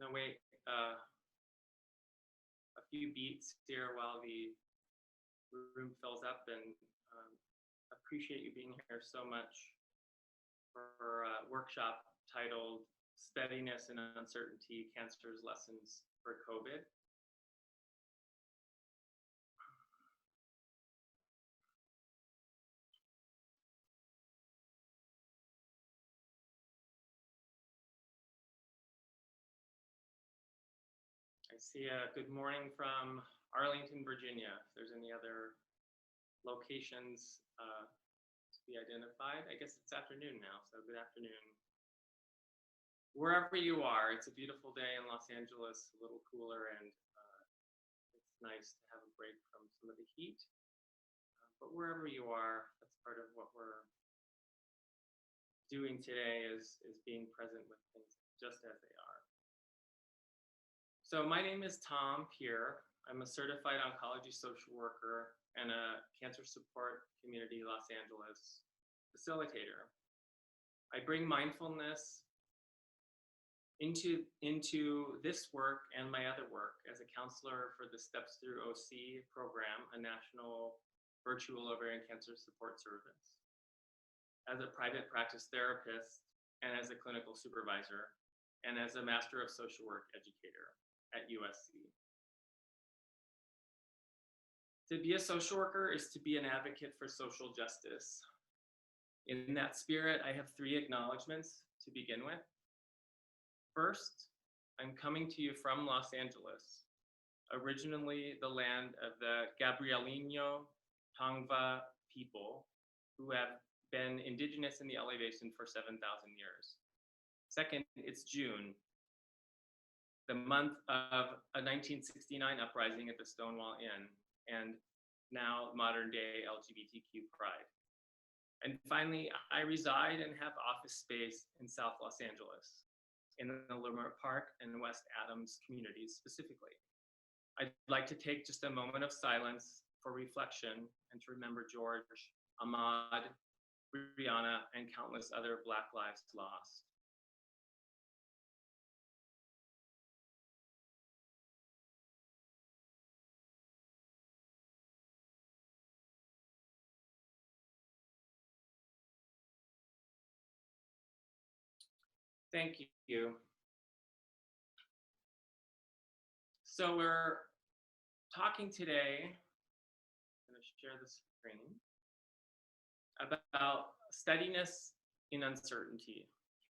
Gonna wait a few beats here while the room fills up, and appreciate you being here so much for a workshop titled Steadiness in Uncertainty, Cancer's Lessons for COVID. I see a good morning from Arlington, Virginia. If there's any other locations to be identified. I guess it's afternoon now, so good afternoon. Wherever you are, it's a beautiful day in Los Angeles, a little cooler, and it's nice to have a break from some of the heat. But wherever you are, that's part of what we're doing today is being present with things just as they are. So my name is Pier. I'm a certified oncology social worker and a cancer support community Los Angeles facilitator. I bring mindfulness into this work and my other work as a counselor for the Steps Through OC program, a national virtual ovarian cancer support service, as a private practice therapist, and as a clinical supervisor, and as a Master of Social Work educator at USC. To be a social worker is to be an advocate for social justice. In that spirit, I have 3 acknowledgements to begin with. First, I'm coming to you from Los Angeles, originally the land of the Gabrielino Tongva people, who have been indigenous in the LA Basin for 7,000 years. Second, it's June, the month of a 1969 uprising at the Stonewall Inn, and now modern day LGBTQ pride. And finally, I reside and have office space in South Los Angeles, in the Leimert Park and West Adams communities specifically. I'd like to take just a moment of silence for reflection and to remember George, Ahmaud, Breonna, and countless other Black lives lost. Thank you. So we're talking today, I'm going to share the screen, about steadiness in uncertainty,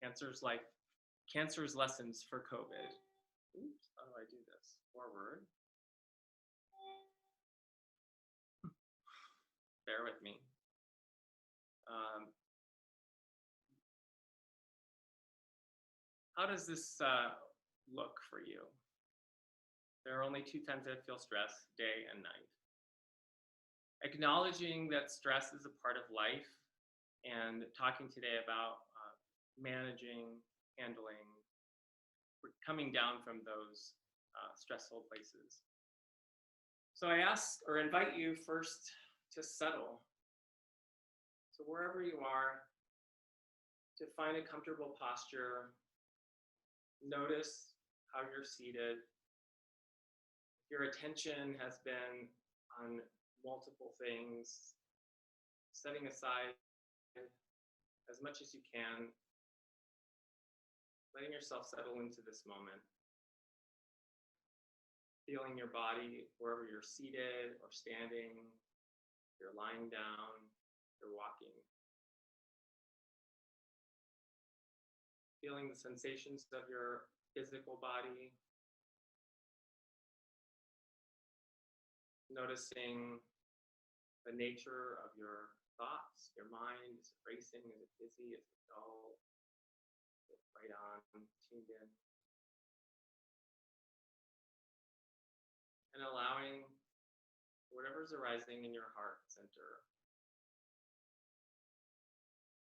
cancer's lessons for COVID. Oops, how do I do this? Forward. Bear with me. How does this look for you? There are only 2 times I feel stress, day and night. Acknowledging that stress is a part of life and talking today about managing, handling, coming down from those stressful places. So I ask or invite you first to settle. So wherever you are, to find a comfortable posture. Notice how you're seated. Your attention has been on multiple things, setting aside as much as you can, letting yourself settle into this moment. Feeling your body wherever you're seated or standing, you're lying down, you're walking. Feeling the sensations of your physical body. Noticing the nature of your thoughts, your mind. Is it racing? Is it busy? Is it dull? Is it right on, tuned in? And allowing whatever's arising in your heart center,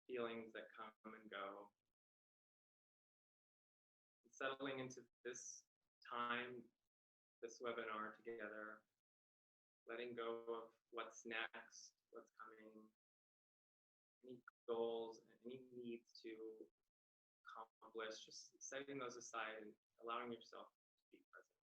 feelings that come and go, settling into this time, this webinar together, letting go of what's next, what's coming, any goals, and any needs to accomplish, just setting those aside and allowing yourself to be present.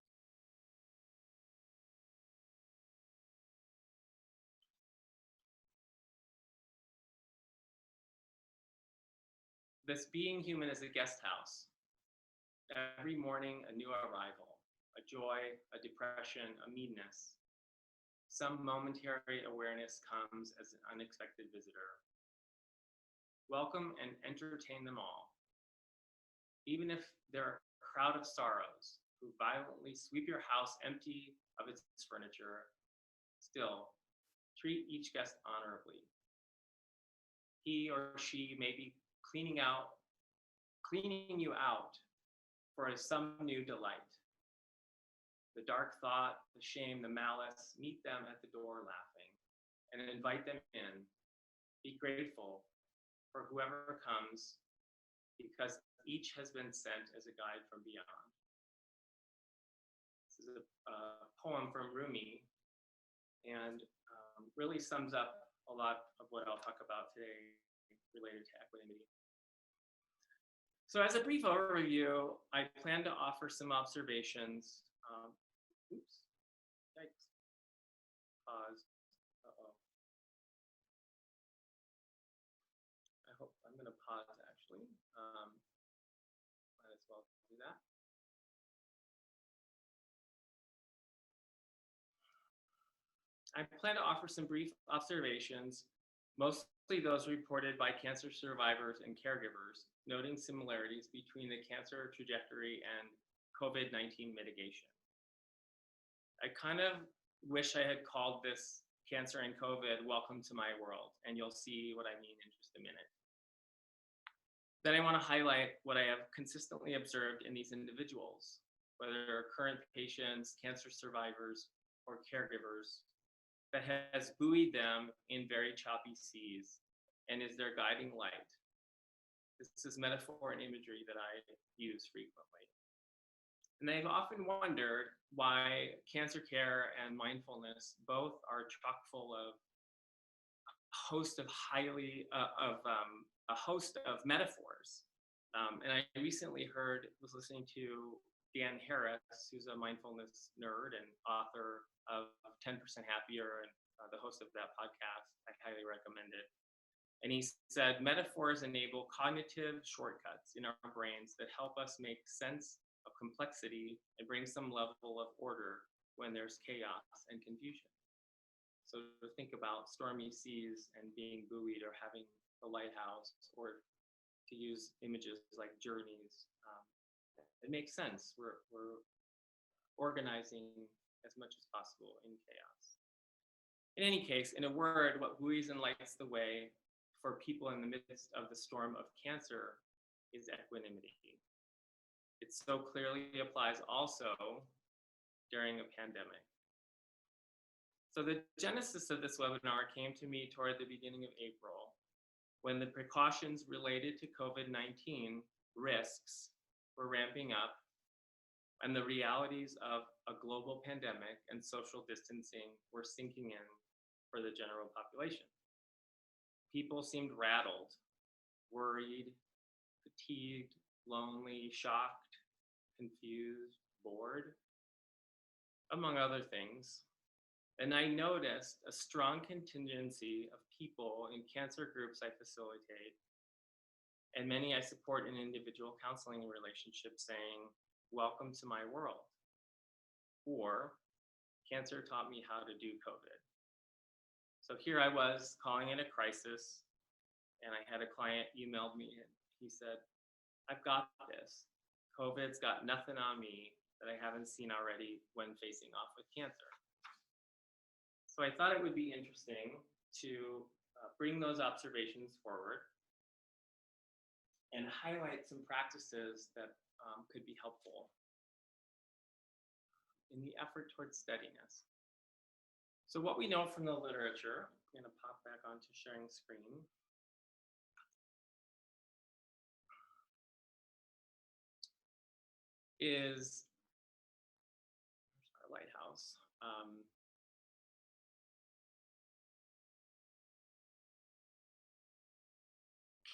This being human is a guest house. Every morning, a new arrival, a joy, a depression, a meanness. Some momentary awareness comes as an unexpected visitor. Welcome and entertain them all. Even if they're a crowd of sorrows who violently sweep your house empty of its furniture, still, treat each guest honorably. He or she may be cleaning you out for some new delight. The dark thought, the shame, the malice, meet them at the door laughing and invite them in. Be grateful for whoever comes, because each has been sent as a guide from beyond. This is a poem from Rumi, and really sums up a lot of what I'll talk about today related to equanimity. So as a brief overview, I plan to offer some observations. Oops, yikes, pause, I hope I'm gonna pause actually. Might as well do that. I plan to offer some brief observations, mostly those reported by cancer survivors and caregivers, noting similarities between the cancer trajectory and COVID-19 mitigation. I kind of wish I had called this Cancer and COVID, Welcome to My World, and you'll see what I mean in just a minute. Then I want to highlight what I have consistently observed in these individuals, whether current patients, cancer survivors, or caregivers, that has buoyed them in very choppy seas and is their guiding light. This is metaphor and imagery that I use frequently. And I've often wondered why cancer care and mindfulness both are chock full of a host of metaphors. And I recently was listening to Dan Harris, who's a mindfulness nerd and author of 10% Happier and the host of that podcast. I highly recommend it. And he said, metaphors enable cognitive shortcuts in our brains that help us make sense of complexity and bring some level of order when there's chaos and confusion. So to think about stormy seas and being buoyed, or having the lighthouse, or to use images like journeys, it makes sense. We're organizing as much as possible in chaos. In any case, in a word, what buoys and lights the way for people in the midst of the storm of cancer is equanimity. It so clearly applies also during a pandemic. So the genesis of this webinar came to me toward the beginning of April, when the precautions related to COVID-19 risks were ramping up and the realities of a global pandemic and social distancing were sinking in for the general population. People seemed rattled, worried, fatigued, lonely, shocked, confused, bored, among other things. And I noticed a strong contingency of people in cancer groups I facilitate, and many I support in individual counseling relationships, saying, welcome to my world, or cancer taught me how to do COVID. So here I was calling it a crisis, and I had a client emailed me and he said, I've got this. COVID's got nothing on me that I haven't seen already when facing off with cancer. So I thought it would be interesting to bring those observations forward and highlight some practices that could be helpful in the effort towards steadiness. So what we know from the literature, I'm going to pop back onto sharing screen. Is our lighthouse.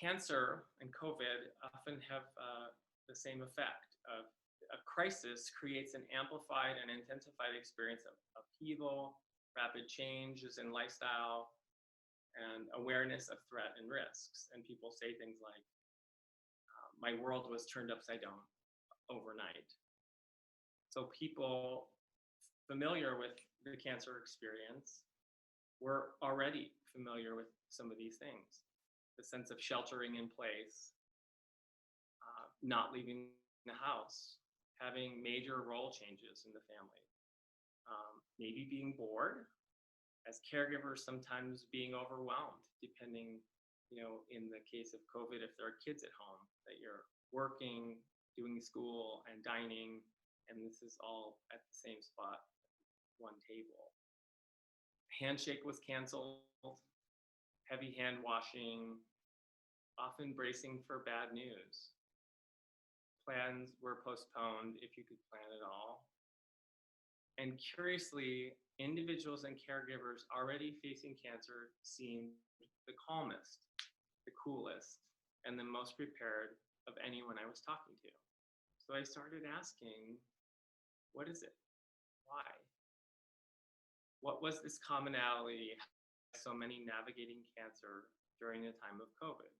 cancer and COVID often have the same effect of a crisis creates an amplified and intensified experience of upheaval, rapid changes in lifestyle, and awareness of threat and risks. And people say things like, my world was turned upside down overnight. So people familiar with the cancer experience were already familiar with some of these things. The sense of sheltering in place, not leaving the house, having major role changes in the family, maybe being bored, as caregivers sometimes being overwhelmed, depending, in the case of COVID, if there are kids at home, that you're working, doing school and dining, and this is all at the same spot, one table. Handshake was canceled, heavy hand washing, often bracing for bad news. Plans were postponed if you could plan at all. And curiously, individuals and caregivers already facing cancer seemed the calmest, the coolest, and the most prepared of anyone I was talking to. So I started asking, what is it? Why? What was this commonality so many navigating cancer during the time of COVID?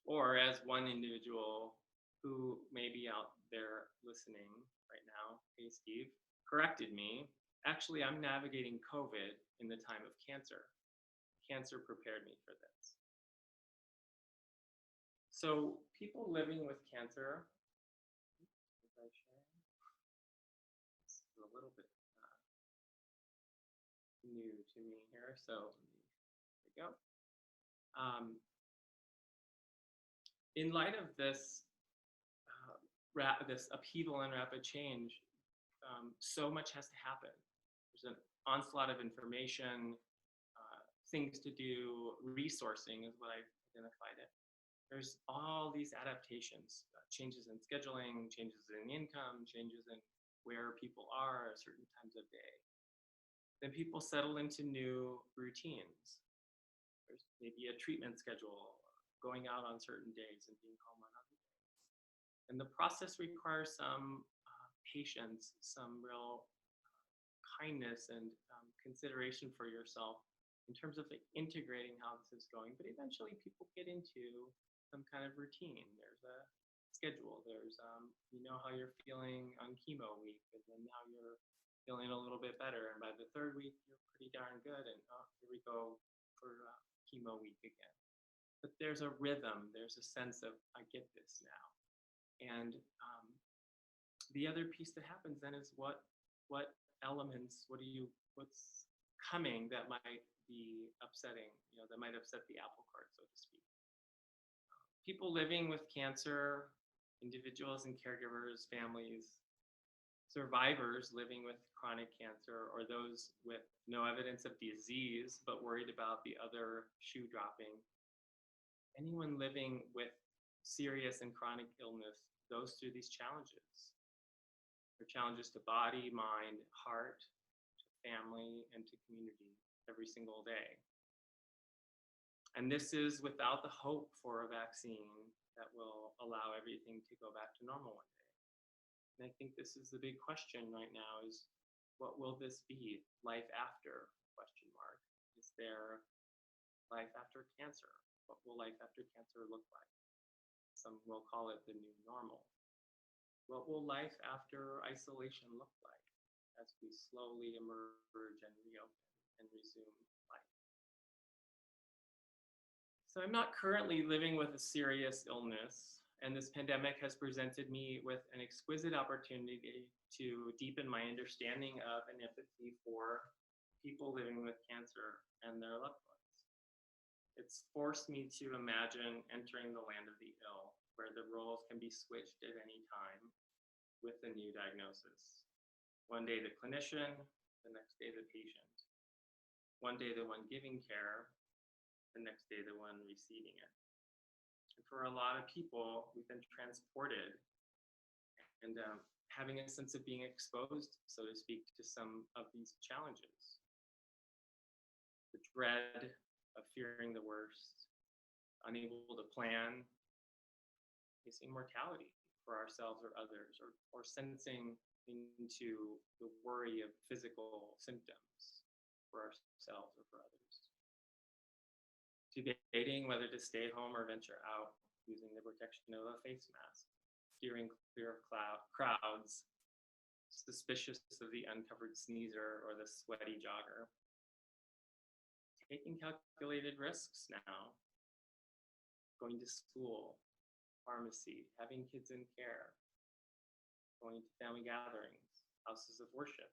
Or as one individual who may be out there listening right now, hey Steve, corrected me, actually I'm navigating COVID in the time of cancer. Cancer prepared me for this. So people living with cancer, this is a little bit new to me here, so there we go. In light of this, this upheaval and rapid change, so much has to happen. There's an onslaught of information, things to do, resourcing is what I've identified it. There's all these adaptations, changes in scheduling, changes in income, changes in where people are at certain times of day. Then people settle into new routines. There's maybe a treatment schedule, going out on certain days and being home on other days. And the process requires some patience, some real kindness and consideration for yourself in terms of integrating how this is going. But eventually people get into some kind of routine. There's a schedule. There's, you know how you're feeling on chemo week, and then now you're feeling a little bit better. And by the third week, you're pretty darn good. And here we go for chemo week again. But there's a rhythm. There's a sense of, I get this now. And the other piece that happens then is what elements, what's coming that might be upsetting, that might upset the apple cart, so to speak. People living with cancer, individuals and caregivers, families, survivors living with chronic cancer, or those with no evidence of disease but worried about the other shoe dropping. Anyone living with serious and chronic illness goes through these challenges. They're challenges to body, mind, heart, to family, and to community every single day. And this is without the hope for a vaccine that will allow everything to go back to normal one day. And I think this is the big question right now is, what will this be? Life after, question mark. Is there life after cancer? What will life after cancer look like? Some will call it the new normal. What will life after isolation look like as we slowly emerge and reopen and resume life? So I'm not currently living with a serious illness, and this pandemic has presented me with an exquisite opportunity to deepen my understanding of and empathy for people living with cancer and their loved ones. It's forced me to imagine entering the land of the ill, where the roles can be switched at any time with a new diagnosis. One day the clinician, the next day the patient. One day the one giving care, the next day the one receiving it. And for a lot of people, we've been transported and having a sense of being exposed, so to speak, to some of these challenges. The dread of fearing the worst, unable to plan, facing mortality for ourselves or others, or sensing into the worry of physical symptoms for ourselves or for others. Debating whether to stay home or venture out using the protection of a face mask, steering clear of crowds, suspicious of the uncovered sneezer or the sweaty jogger. Taking calculated risks now, going to school, pharmacy, having kids in care, going to family gatherings, houses of worship.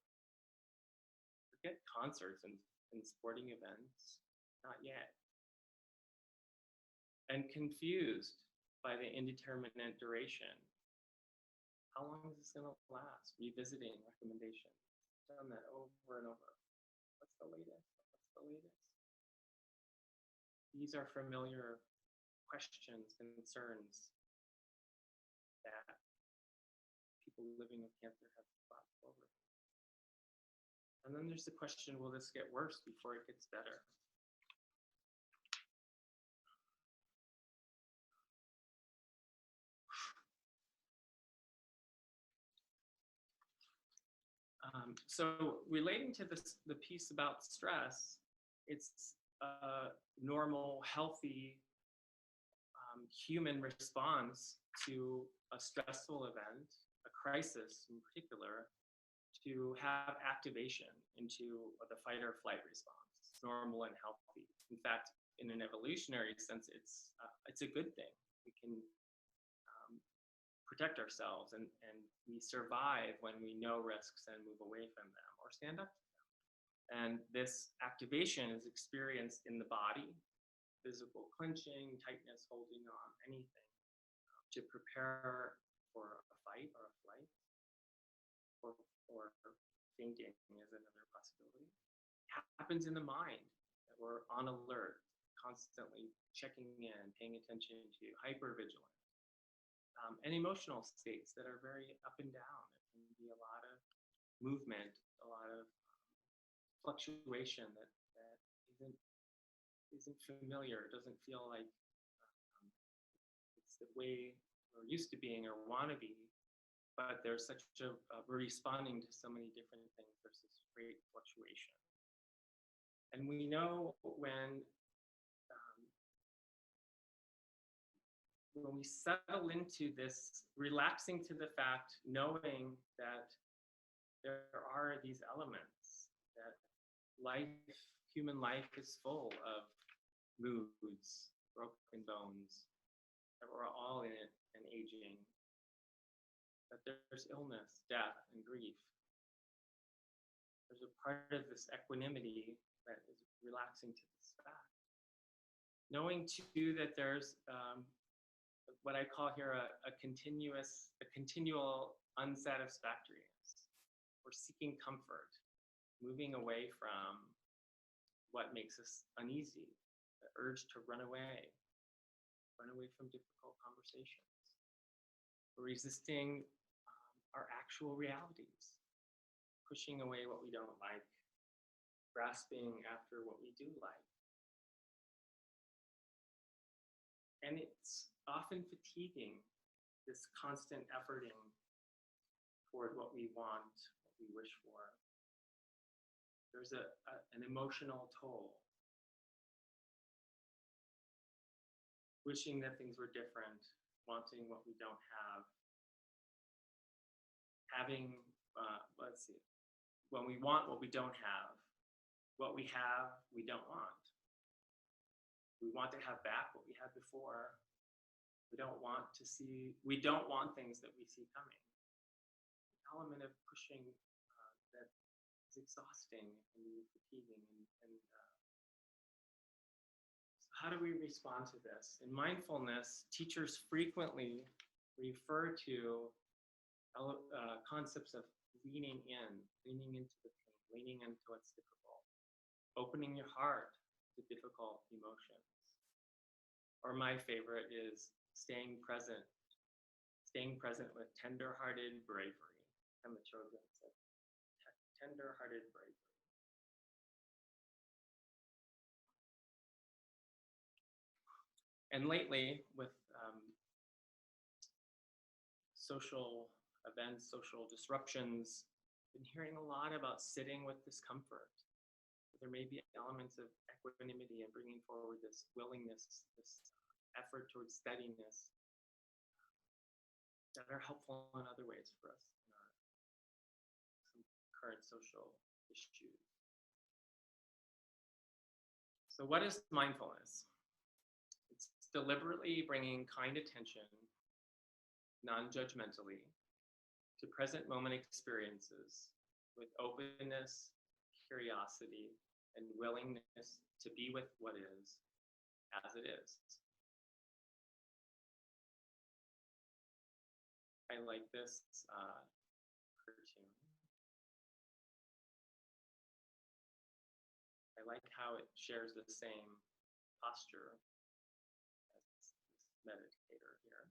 Forget concerts and sporting events, not yet. And confused by the indeterminate duration. How long is this gonna last? Revisiting recommendations. Done that over and over. What's the latest? What's the latest? These are familiar questions, concerns that people living with cancer have thought over. And then there's the question, will this get worse before it gets better? So relating to this, the piece about stress, it's a normal, healthy human response to a stressful event, a crisis in particular, to have activation into the fight or flight response. It's normal and healthy. In fact, in an evolutionary sense, it's a good thing. We can protect ourselves, and we survive when we know risks and move away from them or stand up to them. And this activation is experienced in the body, physical clenching, tightness, holding on, anything to prepare for a fight or a flight, or fainting is another possibility. Happens in the mind, that we're on alert, constantly checking in, paying attention to, hypervigilant. And emotional states that are very up and down. There can be a lot of movement, a lot of fluctuation that isn't familiar. It doesn't feel like it's the way we're used to being or want to be, but there's such we're responding to so many different things. There's this great fluctuation. And we know when we settle into this, relaxing to the fact, knowing that there are these elements, that human life is full of moods, broken bones, that we're all in it and aging, that there's illness, death, and grief. There's a part of this equanimity that is relaxing to this fact. Knowing too that there's what I call here a continual unsatisfactoriness. We're seeking comfort, moving away from what makes us uneasy, the urge to run away from difficult conversations. We're resisting our actual realities, pushing away what we don't like, grasping after what we do like. And it's often fatiguing, this constant efforting toward what we want, what we wish for. There's an emotional toll. Wishing that things were different, wanting what we don't have. Having, when we want what we don't have, what we have, we don't want. We want to have back what we had before. We don't want things that we see coming. An element of pushing that is exhausting and fatiguing. And so how do we respond to this? In mindfulness, teachers frequently refer to concepts of leaning into the pain, leaning into what's difficult, opening your heart to difficult emotions. Or my favorite is staying present with tender-hearted bravery. And the Chosen said, tender-hearted bravery. And lately, with social events, social disruptions, been hearing a lot about sitting with discomfort. There may be elements of equanimity and bringing forward this willingness, this effort towards steadiness that are helpful in other ways for us in our some current social issues. So what is mindfulness? It's deliberately bringing kind attention, non-judgmentally, to present moment experiences with openness, curiosity, and willingness to be with what is as it is. I like this cartoon. I like how it shares the same posture as this meditator here.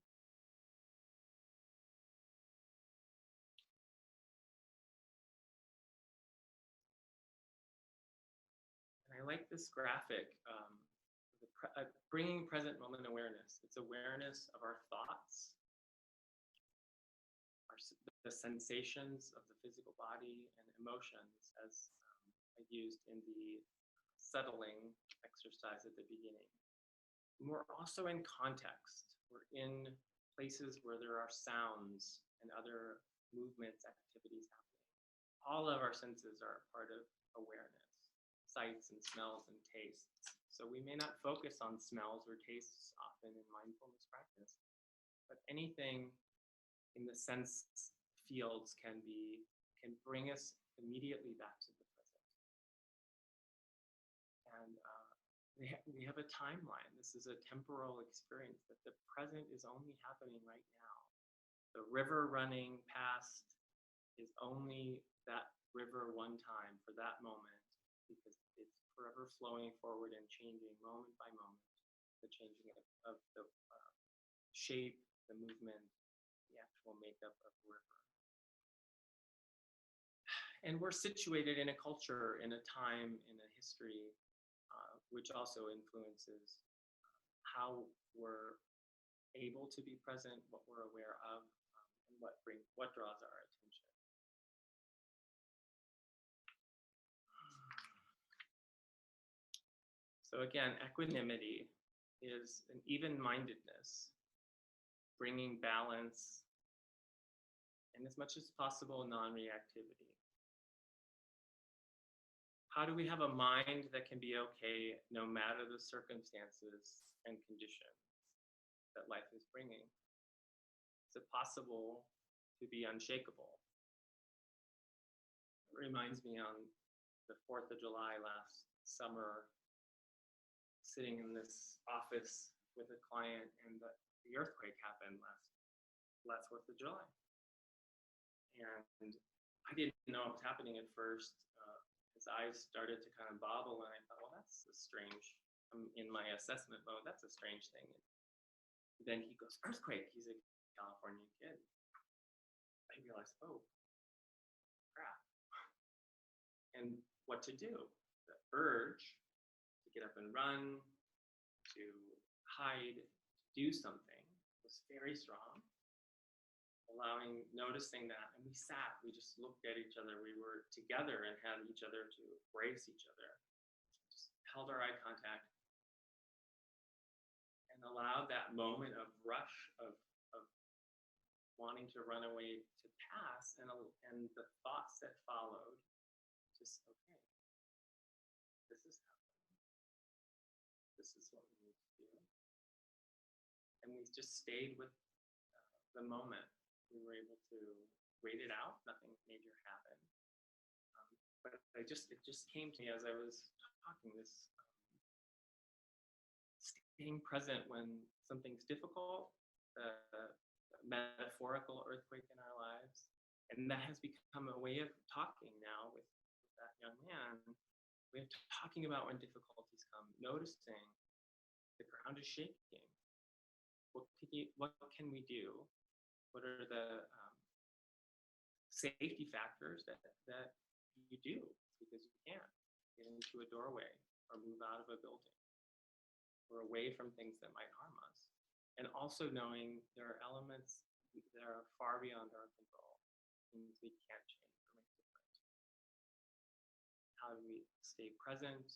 And I like this graphic, bringing present moment awareness. It's awareness of our thoughts, the sensations of the physical body and emotions, as I used in the settling exercise at the beginning. And we're also in context. We're in places where there are sounds and other movements, activities happening. All of our senses are part of awareness, sights and smells and tastes. So we may not focus on smells or tastes often in mindfulness practice, but anything in the sense fields can bring us immediately back to the present. And we have a timeline. This is a temporal experience, that the present is only happening right now. The river running past is only that river one time for that moment, because it's forever flowing forward and changing moment by moment, the changing of the shape, the movement, the actual makeup of the river. And we're situated in a culture, in a time, in a history, which also influences how we're able to be present, what we're aware of, and what draws our attention. So again, equanimity is an even-mindedness, bringing balance, and as much as possible, non-reactivity. How do we have a mind that can be okay no matter the circumstances and conditions that life is bringing? Is it possible to be unshakable? It reminds me on the 4th of July last summer, sitting in this office with a client, and the earthquake happened last 4th of July. And I didn't know what was happening at first. His eyes started to kind of bobble, and I thought, well, that's a strange, I'm in my assessment mode, that's a strange thing. And then he goes, earthquake. He's a California kid. I realized, oh, crap. And what to do? The urge to get up and run, to hide, to do something was very strong. Noticing that, and we just looked at each other. We were together and had each other to embrace each other. Just held our eye contact and allowed that moment of rush of wanting to run away to pass, and the thoughts that followed. Just, okay, this is happening. This is what we need to do, and we just stayed with the moment. We were able to wait it out. Nothing major happened. But it just came to me as I was talking, this staying present when something's difficult, the metaphorical earthquake in our lives. And that has become a way of talking now with that young man. We're talking about when difficulties come, noticing the ground is shaking. What can we do? What are the safety factors that you do? Because you can't get into a doorway or move out of a building. We're away from things that might harm us. And also knowing there are elements that are far beyond our control, things we can't change or make different. How do we stay present,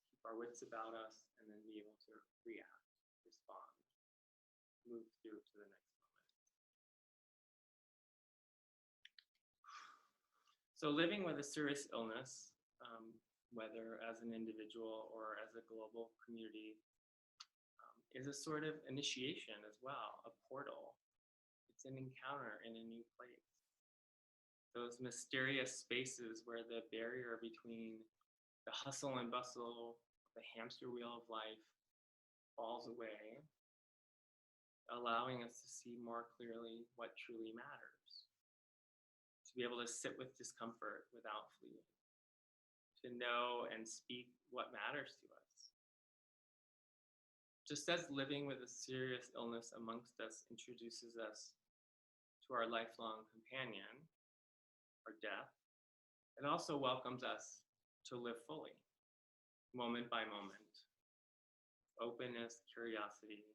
keep our wits about us, and then be able to react, respond, move through to the next moment. So living with a serious illness, whether as an individual or as a global community, is a sort of initiation as well, a portal. It's an encounter in a new place. Those mysterious spaces where the barrier between the hustle and bustle, the hamster wheel of life falls away, allowing us to see more clearly what truly matters. To be able to sit with discomfort without fleeing. To know and speak what matters to us. Just as living with a serious illness amongst us introduces us to our lifelong companion, or death, it also welcomes us to live fully, moment by moment. Openness, curiosity,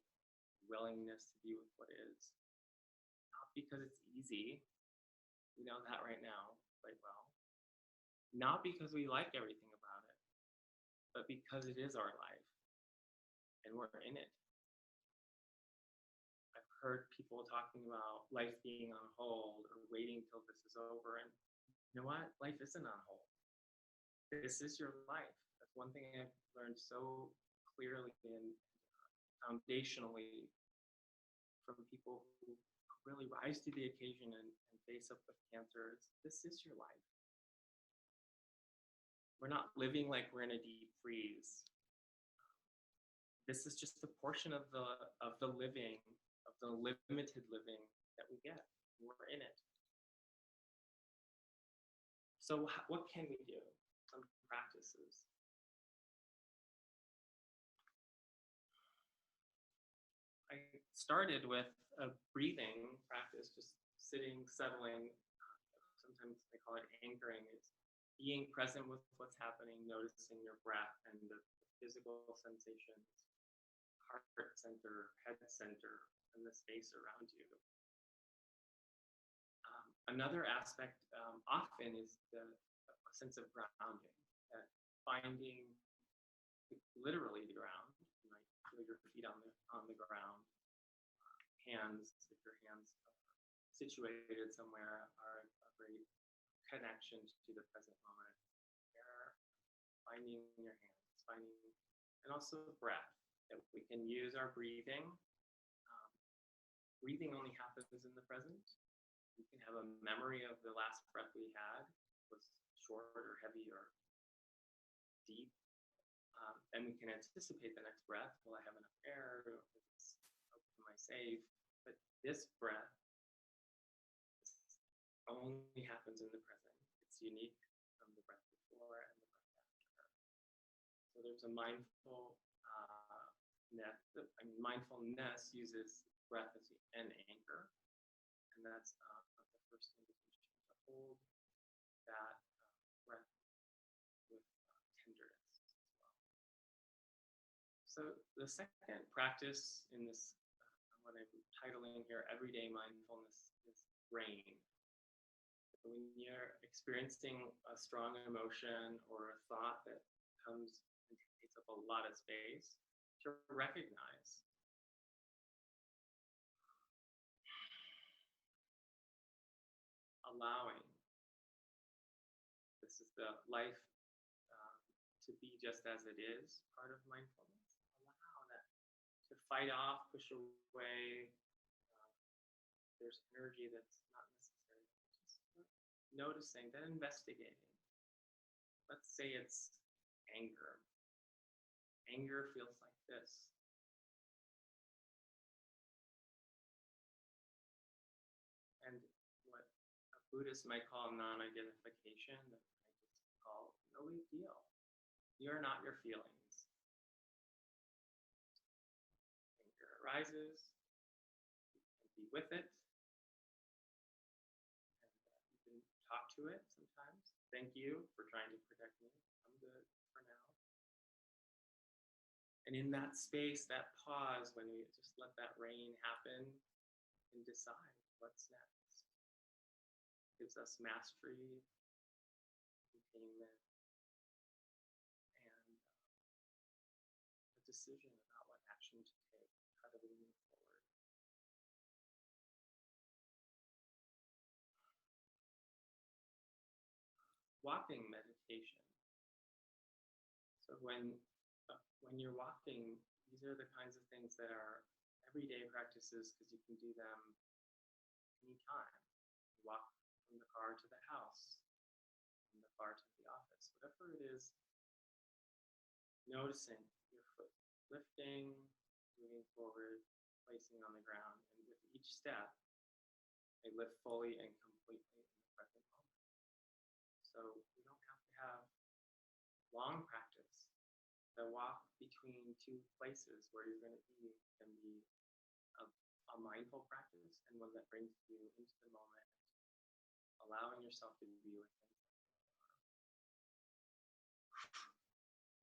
willingness to be with what is. Not because it's easy, we know that right now quite well. Not because we like everything about it, but because it is our life and we're in it. I've heard people talking about life being on hold or waiting till this is over, and you know what? Life isn't on hold. This is your life. That's one thing I've learned so clearly and foundationally from people who really rise to the occasion and face up with cancer. This is your life. We're not living like we're in a deep freeze. This is just a portion of the living, of the limited living that we get. We're in it. So what can we do? Some practices. I started with a breathing practice, just sitting, settling. Sometimes they call it anchoring. It's being present with what's happening, noticing your breath and the physical sensations, heart center, head center, and the space around you. Another aspect often is a sense of grounding, that finding literally the ground. You might feel your feet on the ground. Hands, if your hands are situated somewhere, are a great connection to the present moment. There, finding your hands, and also breath, that we can use our breathing. Breathing only happens in the present. We can have a memory of the last breath we had, was short or heavy or deep. And we can anticipate the next breath. Will I have enough air? Am I safe? But this breath only happens in the present. It's unique from the breath before and the breath after. So there's a mindfulness uses breath as an anchor, and that's the first invitation to hold that breath with tenderness as well. So the second practice in this, what I'm titling here, Everyday Mindfulness, is rain. When you're experiencing a strong emotion or a thought that comes and takes up a lot of space, to recognize. Allowing. This is the life to be just as it is, part of mindfulness. Allow that to fight off, push away. There's energy that's not necessary. Just noticing, then investigating. Let's say it's anger. Anger feels like this. And what a Buddhist might call non-identification, that I just call no big deal. You're not your feelings. Anger arises, you can be with it, and you can talk to it sometimes. Thank you for trying to protect me. I'm good for now. And in that space, that pause, when we just let that rain happen and decide what's next, gives us mastery, containment, and a decision about what action to take. How do we move forward? Walking meditation. So when you're walking, these are the kinds of things that are everyday practices because you can do them anytime. You walk from the car to the house, from the car to the office, whatever it is, noticing your foot lifting, moving forward, placing on the ground, and with each step, I lift fully and completely in the present moment. So you don't have to have long practice. The walk between two places where you're going to be can be a mindful practice and one that brings you into the moment, allowing yourself to be with things.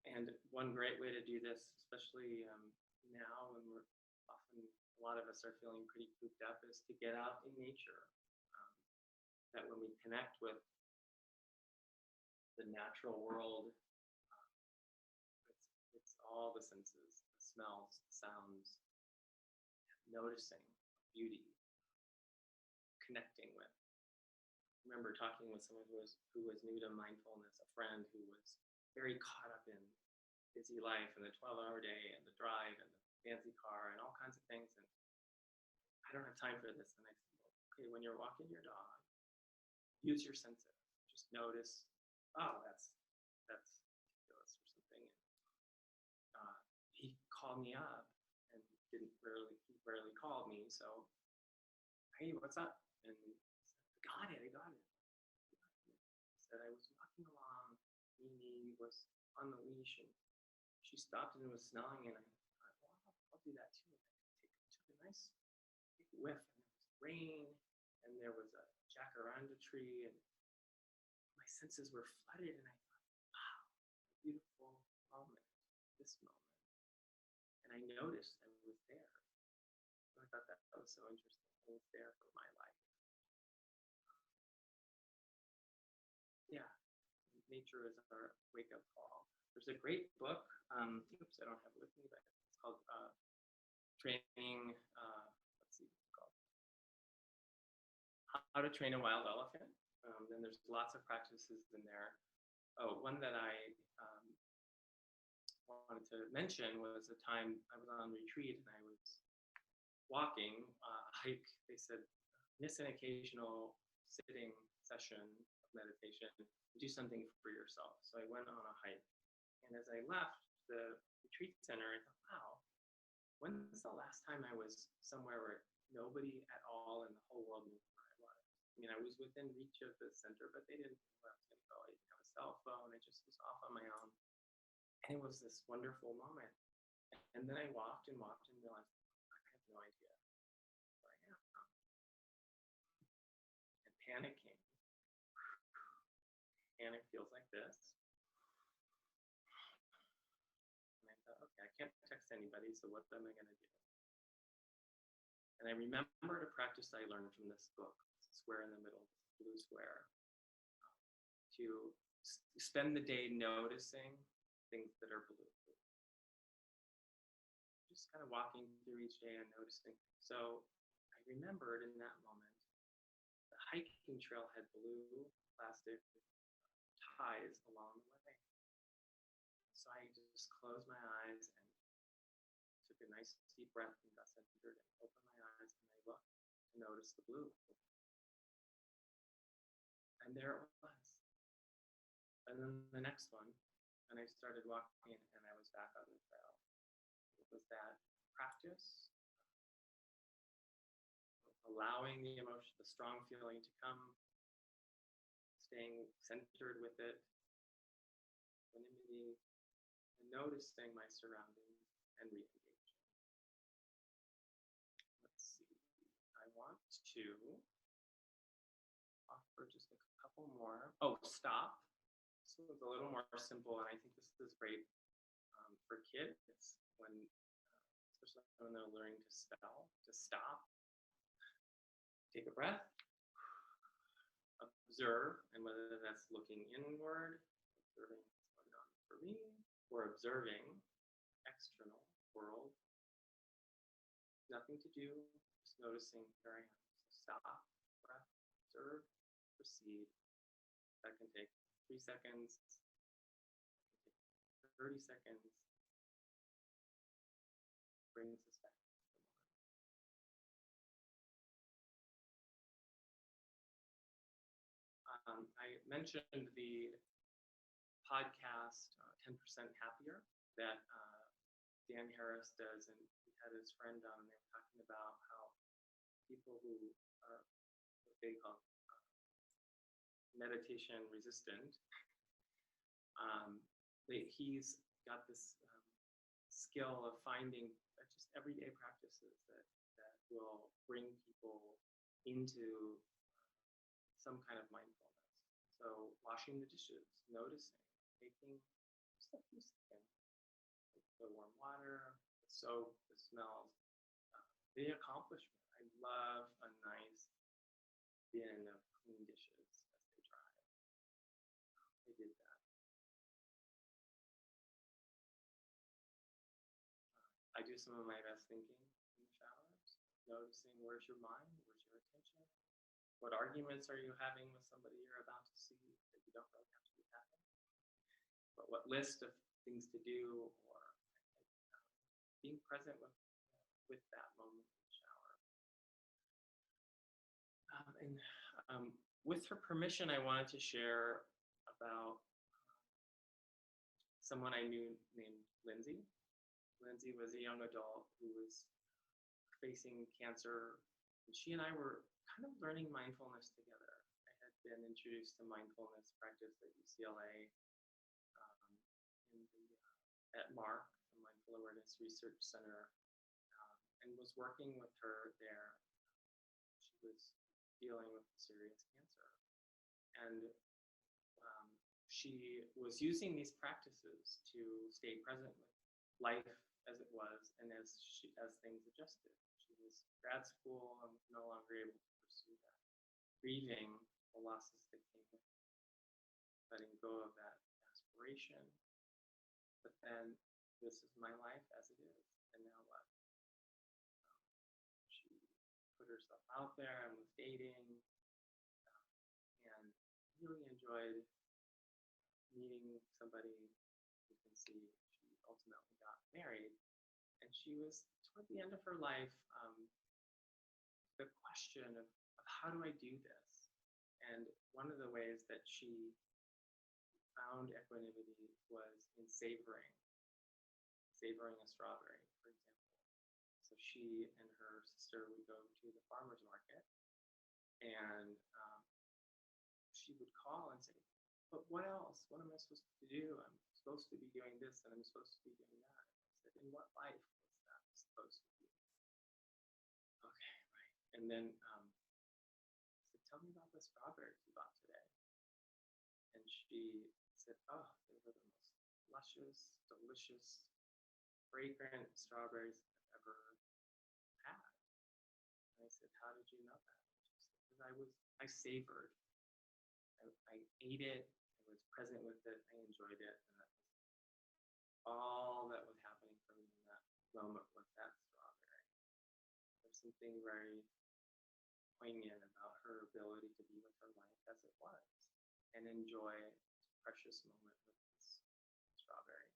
And one great way to do this, especially now when we're often, a lot of us are feeling pretty cooped up, is to get out in nature. That when we connect with the natural world, it's all the senses, the smells, the sounds, noticing beauty, connecting with. I remember talking with someone who was new to mindfulness, a friend who was very caught up in busy life and the 12-hour day and the drive and the fancy car and all kinds of things. And I don't have time for this. And I said, well, okay, when you're walking your dog, use your senses. Just notice, oh, that's ridiculous or something. And he called me up and he rarely called me. So, hey, what's up? And he said, I got it. He said, I was walking along, Mimi was on the leash and she stopped and was smelling, and I thought, well, I'll do that too. I took a nice big whiff, and there was rain, and there was a jacaranda tree, and my senses were flooded, and I thought, wow, a beautiful moment, this moment. And I noticed I was there. So I thought that was so interesting. I was there for my life. Yeah, nature is our wake-up call. There's a great book. Oops, I don't have it with me, but it's called Training. Let's see, it's called How to Train a Wild Elephant. And there's lots of practices in there. Oh, one that I wanted to mention was a time I was on retreat and I was walking a hike. They said miss an occasional sitting session of meditation, do something for yourself. So I went on a hike. And as I left the retreat center, I thought, wow, when's the last time I was somewhere where nobody at all in the whole world knew where I was? I mean, I was within reach of the center, but they didn't know where I was going to go. I didn't have a cell phone. I just was off on my own. And it was this wonderful moment. And then I walked and realized, I have no idea where I am. And panic came. Panic feels like this. Okay, I can't text anybody, so what am I going to do? And I remembered a practice I learned from this book, Square in the Middle, Blue Square, to spend the day noticing things that are blue. Just kind of walking through each day and noticing. So I remembered in that moment, the hiking trail had blue plastic ties along the way. So I just closed my eyes and took a nice deep breath and got centered and opened my eyes and I looked to notice the blue. And there it was. And then the next one, and I started walking and I was back on the trail. It was that practice, allowing the emotion, the strong feeling to come, staying centered with it, equanimity, and noticing my surroundings and re-engaging. Let's see, I want to offer just a couple more. Oh, stop. This one's a little more simple, and I think this is great for kids. when, especially when they're learning to spell, to stop, take a breath, observe, and whether that's looking inward, observing what's going on for me, or observing external world. Nothing to do, just noticing where I am. So stop, breath, observe, proceed. That can take 3 seconds, 30 seconds. Brings us back to the moment. I mentioned the podcast 10% Happier that Dan Harris does, and he had his friend on, and they were talking about how people who are what they call meditation resistant, he's got this skill of finding just everyday practices that will bring people into some kind of mindfulness. So washing the dishes, noticing, taking just a few seconds, the warm water, the soap, the smells, the accomplishment. I love a nice bin of clean dishes as they dry. I did that. I do some of my best thinking in the showers, noticing where's your mind, where's your attention, what arguments are you having with somebody you're about to see that you don't really have to be having, but what list of things to do, or being present with that moment in the shower. With her permission, I wanted to share about someone I knew named Lindsay. Lindsay was a young adult who was facing cancer, and she and I were kind of learning mindfulness together. I had been introduced to mindfulness practice at UCLA, at MARC, the Mindful Awareness Research Center, and was working with her there. She was dealing with serious cancer, and she was using these practices to stay present with life as it was, and as things adjusted. She was grad school and was no longer able to pursue that, grieving the losses that came with it, letting go of that aspiration. But then, this is my life as it is, and now what? She put herself out there and was dating, and really enjoyed meeting somebody. You can see she ultimately got married, and she was toward the end of her life, the question of how do I do this? And one of the ways that she found equanimity was in savoring a strawberry, for example. So she and her sister would go to the farmer's market, and she would call and say, but what else? What am I supposed to do? I'm supposed to be doing this, and I'm supposed to be doing that. I said, in what life was that supposed to be? Okay, right. And then I said, tell me about the strawberries you bought today. And she said, oh, they were the most luscious, delicious, fragrant strawberries I've ever had. And I said, how did you know that? She said, because I savored. I ate it, I was present with it, I enjoyed it, and that was all that was happening for me in that moment with that strawberry. There's something very poignant about her ability to be with her life as it was and enjoy this precious moment with this strawberry.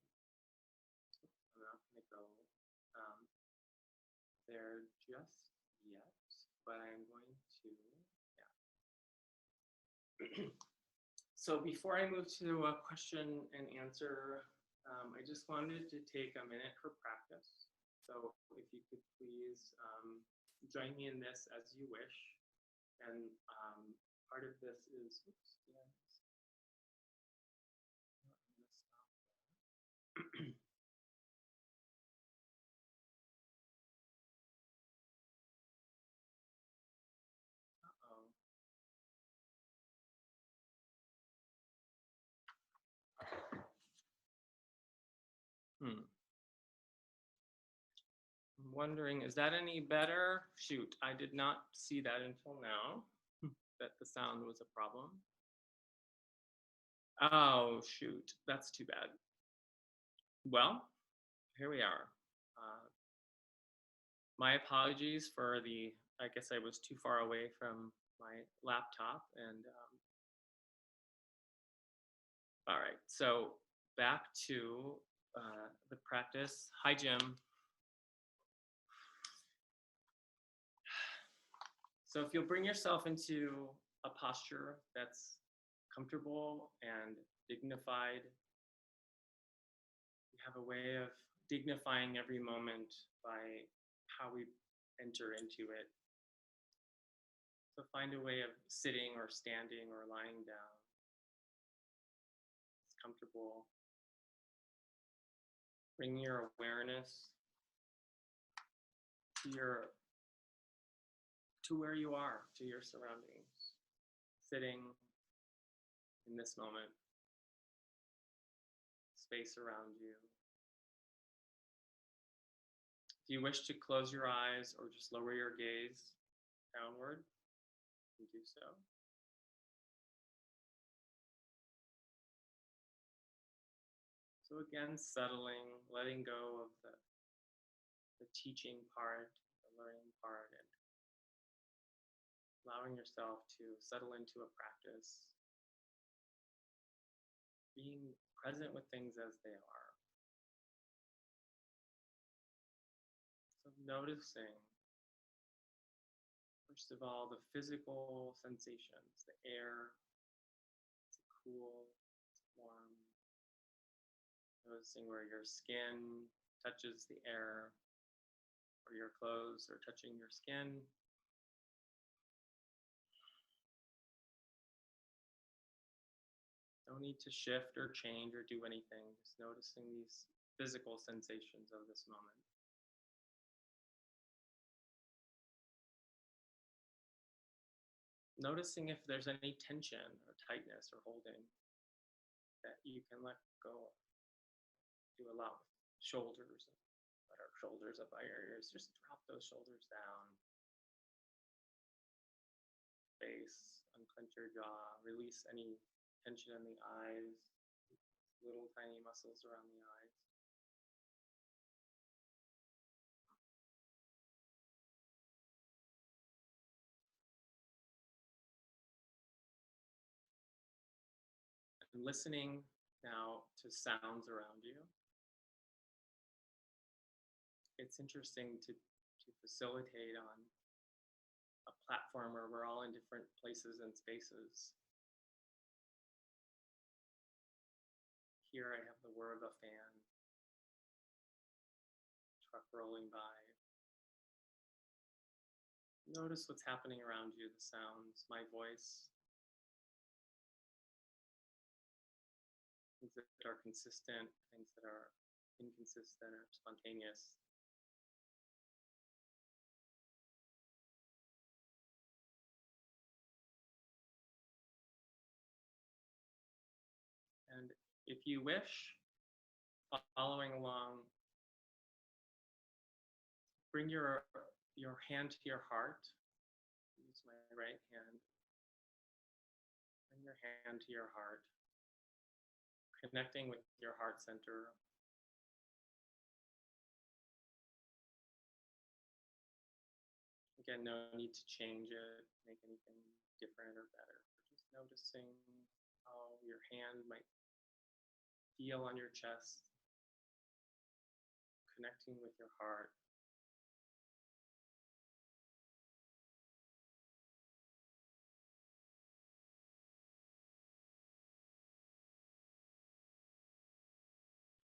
I'm not going to go there just yet, but I'm going to, yeah. So before I move to a question and answer, I just wanted to take a minute for practice. So if you could please join me in this as you wish. And part of this is, oops, yeah, I'm going to stop there. I'm wondering, is that any better? Shoot, I did not see that until now, that the sound was a problem. Oh, shoot, that's too bad. Well, here we are. My apologies for I guess I was too far away from my laptop and, all right, so back to the practice. Hi, Jim. So if you'll bring yourself into a posture that's comfortable and dignified, we have a way of dignifying every moment by how we enter into it. So find a way of sitting or standing or lying down. It's comfortable. Bring your awareness to where you are, to your surroundings, sitting in this moment, space around you. If you wish to close your eyes or just lower your gaze downward, you can do so. So again, settling, letting go of the teaching part, the learning part, and allowing yourself to settle into a practice, being present with things as they are. So noticing, first of all, the physical sensations, the air, is it cool, is it warm? Noticing where your skin touches the air, or your clothes are touching your skin. No need to shift or change or do anything, just noticing these physical sensations of this moment. Noticing if there's any tension or tightness or holding that you can let go of. Do a lot with shoulders, let our shoulders up by our ears, just drop those shoulders down. Face, unclench your jaw, release any tension in the eyes, little tiny muscles around the eyes. And listening now to sounds around you. It's interesting to facilitate on a platform where we're all in different places and spaces. Here I have the whir of a fan, truck rolling by. Notice what's happening around you, the sounds, my voice. Things that are consistent, things that are inconsistent or spontaneous. And if you wish, following along, bring your hand to your heart. Use my right hand. Bring your hand to your heart, connecting with your heart center. Again, no need to change it, make anything different or better. Just noticing how your hand might feel on your chest, connecting with your heart.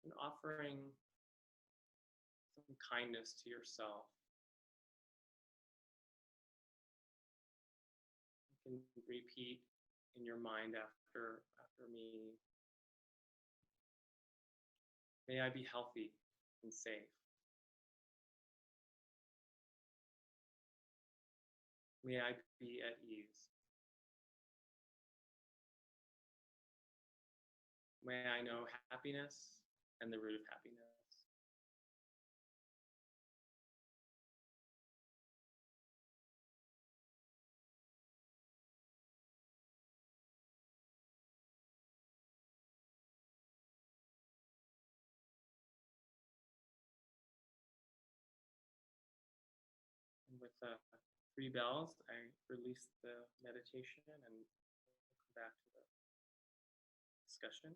And offering some kindness to yourself. You can repeat in your mind after me. May I be healthy and safe. May I be at ease. May I know happiness and the root of happiness. with the 3 bells, I release the meditation and we'll come back to the discussion.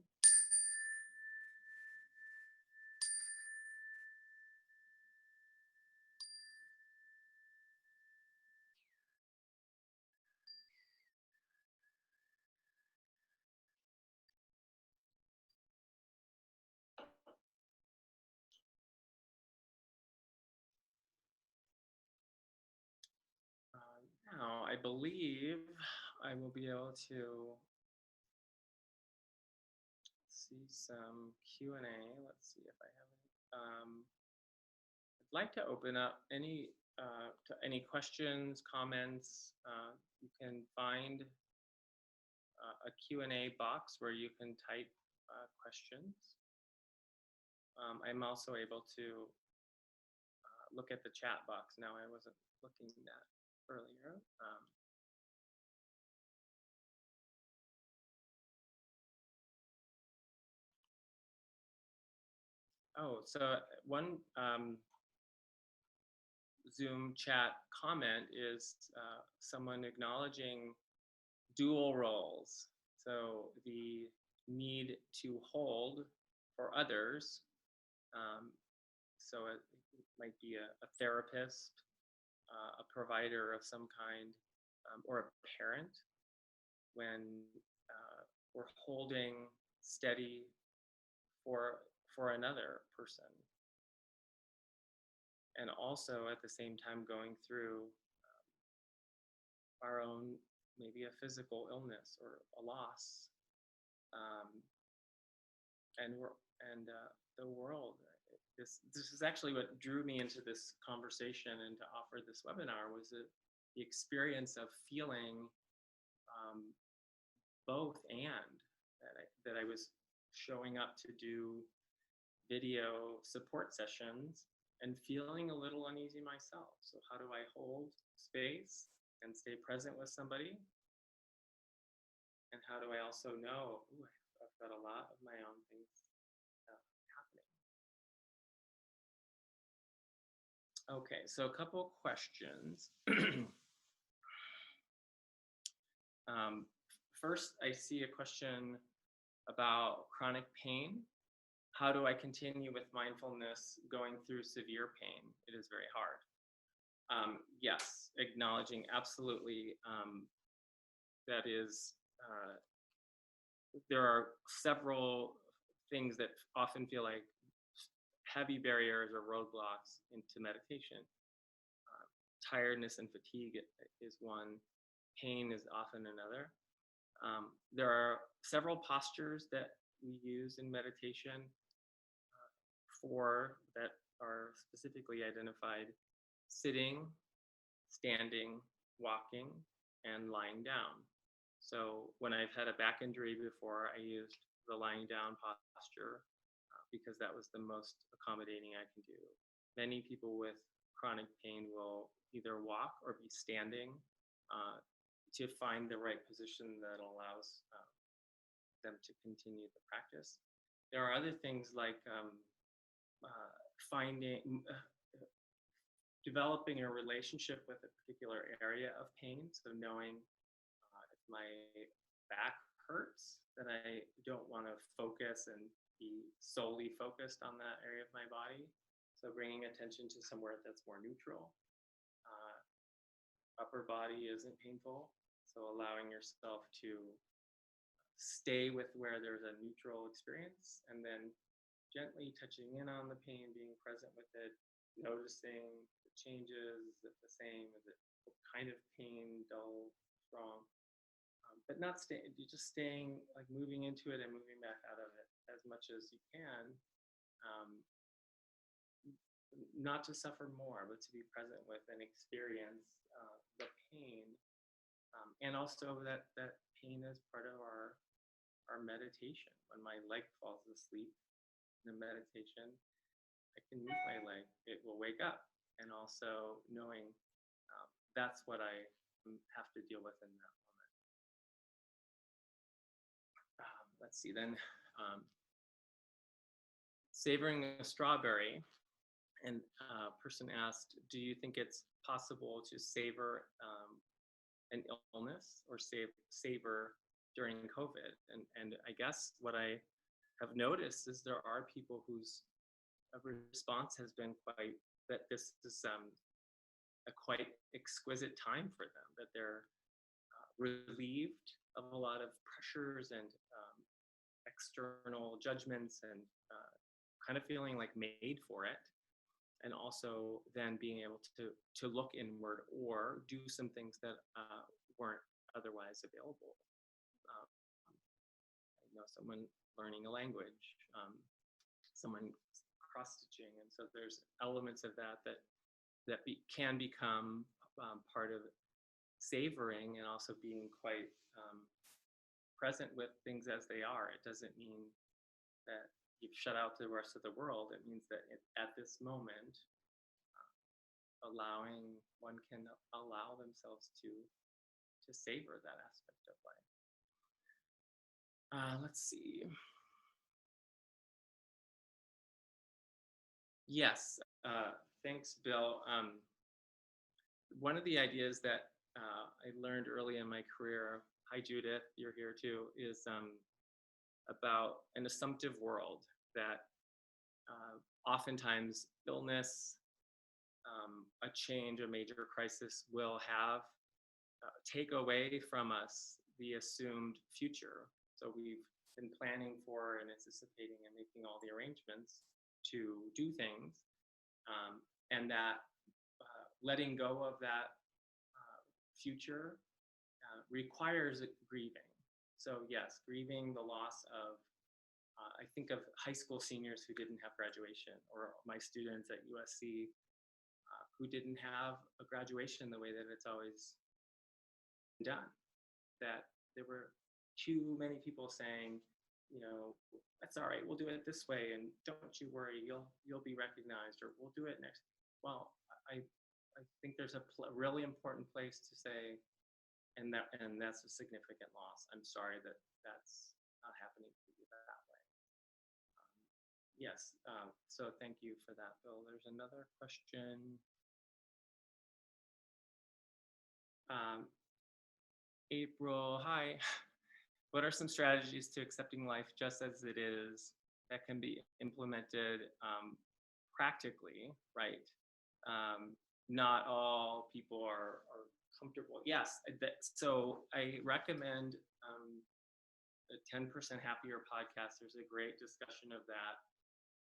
Now, I believe I will be able to see some Q&A. Let's see if I have any. I'd like to open up to any questions, comments. You can find a Q&A box where you can type questions. I'm also able to look at the chat box now. I wasn't looking at that earlier. So one Zoom chat comment is someone acknowledging dual roles. So the need to hold for others. So it might be a therapist, a provider of some kind, or a parent when we're holding steady for another person. And also at the same time going through our own, maybe a physical illness or a loss. And the world. This is actually what drew me into this conversation and to offer this webinar, was the experience of feeling both, and that I was showing up to do video support sessions and feeling a little uneasy myself. So how do I hold space and stay present with somebody? And how do I also know, I've got a lot of my own things happening. Okay, so a couple questions. First, I see a question about chronic pain. How do I continue with mindfulness going through severe pain? It is very hard. Yes, acknowledging absolutely that is, there are several things that often feel like heavy barriers or roadblocks into meditation. Tiredness and fatigue is one. Pain is often another. There are several postures that we use in meditation that are specifically identified: sitting, standing, walking, and lying down. So when I've had a back injury before, I used the lying down posture because that was the most accommodating I can do. Many people with chronic pain will either walk or be standing to find the right position that allows them to continue the practice. There are other things like developing a relationship with a particular area of pain. So knowing if my back hurts, that I don't want to focus and be solely focused on that area of my body. So bringing attention to somewhere that's more neutral. Upper body isn't painful, so allowing yourself to stay with where there's a neutral experience, and then gently touching in on the pain, being present with it, noticing the changes. Is it the same? Is it what kind of pain, dull, strong? But not just staying, like moving into it and moving back out of it as much as you can. Not to suffer more, but to be present with and experience the pain. And also that pain is part of our meditation. When my leg falls asleep in a meditation, I can move my leg, it will wake up. And also knowing that's what I have to deal with in that moment. Let's see then. Savoring a strawberry, and a person asked, do you think it's possible to savor an illness or savor during COVID. And I guess what I have noticed is there are people whose response has been quite, that this is a quite exquisite time for them, that they're relieved of a lot of pressures and external judgments, and kind of feeling like made for it, and also then being able to look inward or do some things that weren't otherwise available. I know someone learning a language, someone cross-stitching, and so there's elements of that can become part of savoring, and also being quite present with things as they are. It doesn't mean that you've shut out the rest of the world. It means that at this moment, one can allow themselves to savor that aspect of life. Let's see. Yes, thanks, Bill. One of the ideas that I learned early in my career, hi Judith, you're here too, is about an assumptive world, that oftentimes illness, a change, a major crisis will have take away from us the assumed future. So we've been planning for and anticipating and making all the arrangements to do things, and that letting go of that future requires grieving. So yes, grieving the loss of, I think of high school seniors who didn't have graduation, or my students at USC who didn't have a graduation the way that it's always done. That there were too many people saying, that's all right, we'll do it this way, and don't you worry, you'll be recognized, or we'll do it next. Well, I think there's a really important place to say, and that's a significant loss. I'm sorry that that's not happening to you that way. Yes, so thank you for that, Bill. There's another question. April, hi. What are some strategies to accepting life just as it is that can be implemented practically, right? Not all people are comfortable. Yes, so I recommend the 10% Happier podcast. There's a great discussion of that,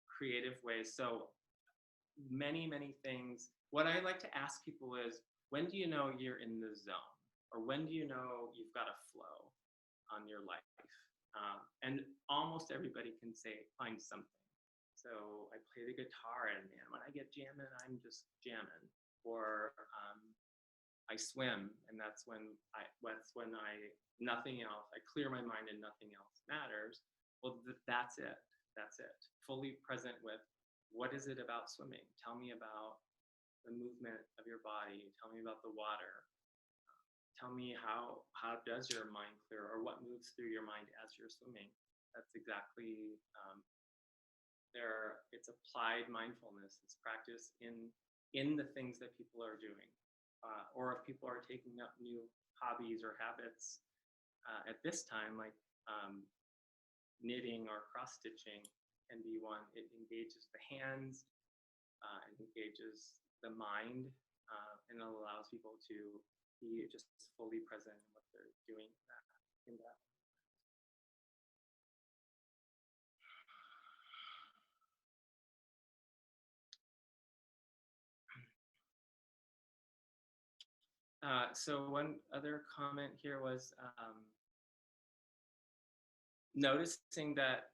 creative ways. So many things. What I like to ask people is, when do you know you're in the zone? Or when do you know you've got a flow on your life? And almost everybody can find something. So I play the guitar, and man, when I get jamming, I'm just jamming. Or I swim, and that's when nothing else, I clear my mind and nothing else matters. Well, that's it. Fully present with, what is it about swimming? Tell me about the movement of your body. Tell me about the water. Tell me how does your mind clear, or what moves through your mind as you're swimming. That's exactly, it's applied mindfulness. It's practice in the things that people are doing. Or if people are taking up new hobbies or habits at this time, like knitting or cross-stitching can be one. It engages the hands, it engages the mind, and it allows people to be just fully present in what they're doing in that. So one other comment here was noticing that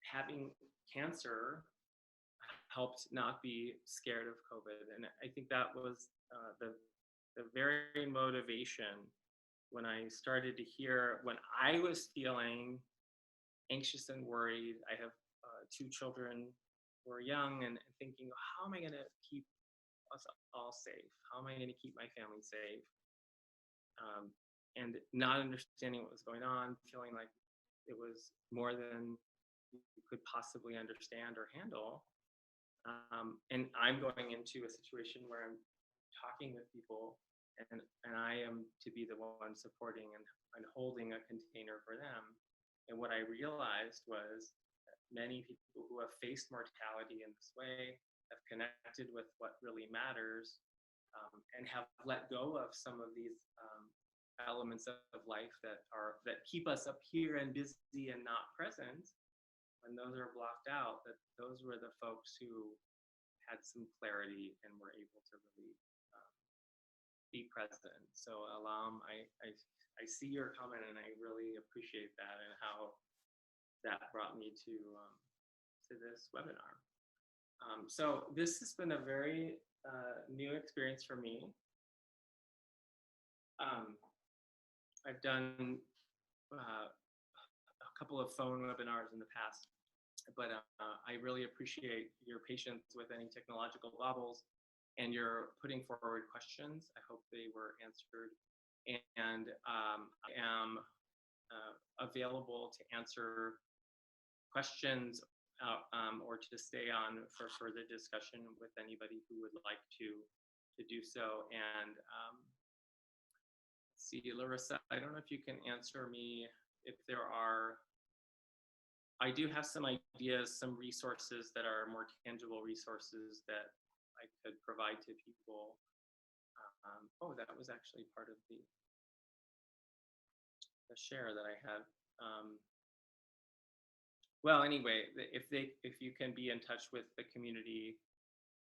having cancer helped not be scared of COVID. And I think that was the very motivation when I started to hear, when I was feeling anxious and worried. I have 2 children who are young, and thinking, how am I going to keep us all safe? How am I going to keep my family safe? And not understanding what was going on, feeling like it was more than you could possibly understand or handle. And I'm going into a situation where I'm talking with people, and I am to be the one supporting and holding a container for them. And what I realized was that many people who have faced mortality in this way have connected with what really matters, and have let go of some of these elements of life that keep us up here and busy and not present. When those are blocked out, that those were the folks who had some clarity and were able to really be present. So Alam, I see your comment, and I really appreciate that, and how that brought me to this webinar. So this has been a very new experience for me. I've done a couple of phone webinars in the past, but I really appreciate your patience with any technological bobbles and your putting forward questions. I hope they were answered. And I am available to answer questions or to stay on for further discussion with anybody who would like to do so. And see, Larissa, I don't know if you can answer me if there are, I do have some ideas, some resources that are more tangible resources that I could provide to people. Oh, that was actually part of the share that I had. Well, anyway, if you can be in touch with the community,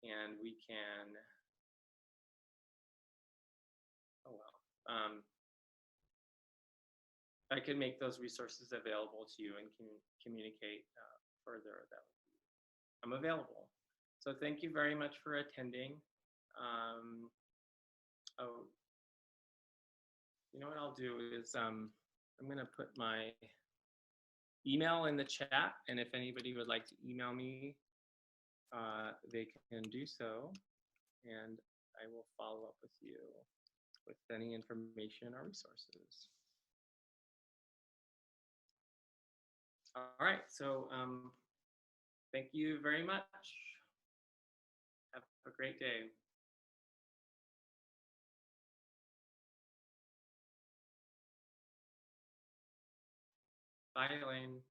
and we can, oh well, I can make those resources available to you and can communicate further. That would be, I'm available. So thank you very much for attending. Oh, you know what I'll do is I'm going to put my email in the chat, and if anybody would like to email me, they can do so, and I will follow up with you with any information or resources. All right, so thank you very much. Have a great day. Bye, Elaine.